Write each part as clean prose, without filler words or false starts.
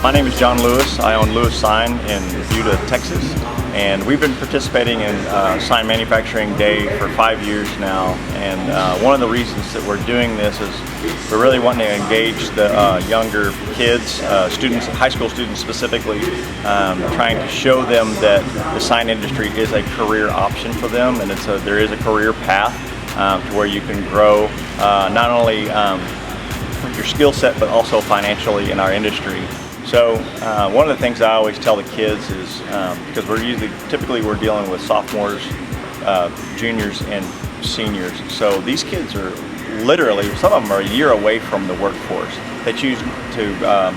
My name is John Lewis. I own Lewis Sign in Buda, Texas, and we've been participating in Sign Manufacturing Day for 5 years now. And one of the reasons that we're doing this is we're really wanting to engage the younger kids, students, high school students specifically, trying to show them that the sign industry is a career option for them, and there is a career path to where you can grow not only your skill set but also financially in our industry. So one of the things I always tell the kids is, because typically we're dealing with sophomores, juniors, and seniors. So these kids are literally, some of them are a year away from the workforce. They choose to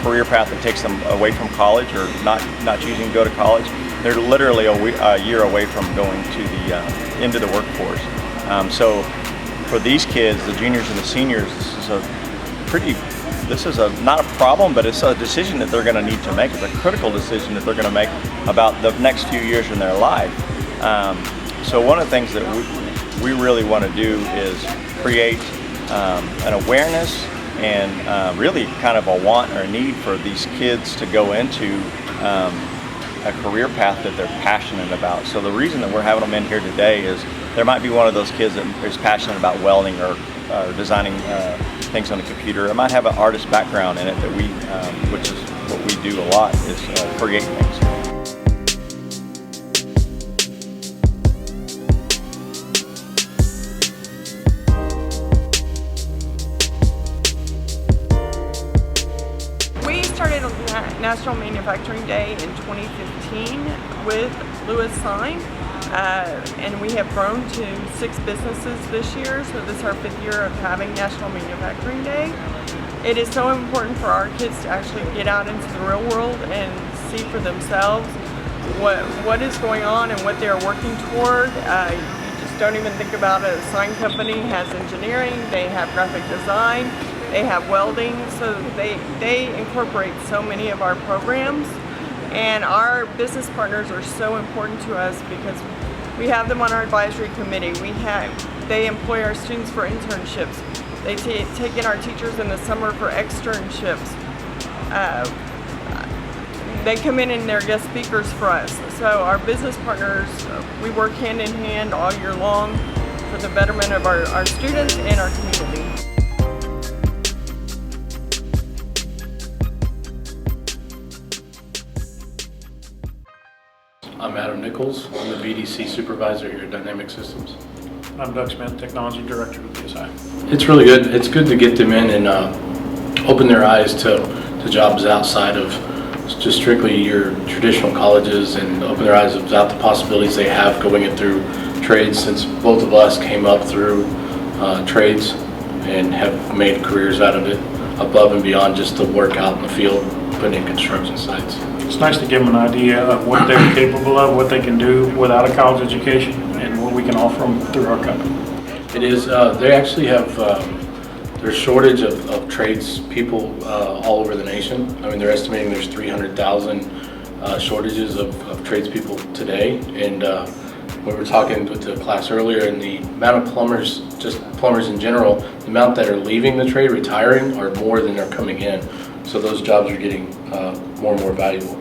career path that takes them away from college, or not choosing to go to college. They're literally a year away from going to into the workforce. So for these kids, the juniors and the seniors, this is not a problem, but it's a decision that they're going to need to make. It's a critical decision that they're going to make about the next few years in their life. So one of the things that we really want to do is create an awareness and really kind of a want or a need for these kids to go into a career path that they're passionate about. So the reason that we're having them in here today is there might be one of those kids that is passionate about welding or designing things on the computer. It might have an artist background in it that which is what we do a lot, is create things. We started National Manufacturing Day in 2015 with Lewis Sign. And we have grown to 6 businesses this year, so this is our 5th year of having National Manufacturing Day. It is so important for our kids to actually get out into the real world and see for themselves what is going on and what they are working toward. You just don't even think about it. A sign company has engineering, they have graphic design, they have welding, so they incorporate so many of our programs. And our business partners are so important to us because we have them on our advisory committee. They employ our students for internships. They take in our teachers in the summer for externships. They come in and they're guest speakers for us. So our business partners, we work hand in hand all year long for the betterment of our students and our community. I'm Adam Nichols. I'm the VDC supervisor here at Dynamic Systems. I'm Doug Smith, Technology Director with BSI. It's really good. It's good to get them in and open their eyes to jobs outside of just strictly your traditional colleges, and open their eyes about the possibilities they have going in through trades, since both of us came up through trades and have made careers out of it above and beyond just the work out in the field, putting in construction sites. It's nice to give them an idea of what they're capable of, what they can do without a college education, and what we can offer them through our company. It is, they actually have, there's shortage of trades people all over the nation. I mean, they're estimating there's 300,000 shortages of tradespeople today. And we were talking with the class earlier, and the amount of plumbers, just plumbers in general, the amount that are leaving the trade, retiring, are more than are coming in. So those jobs are getting more and more valuable.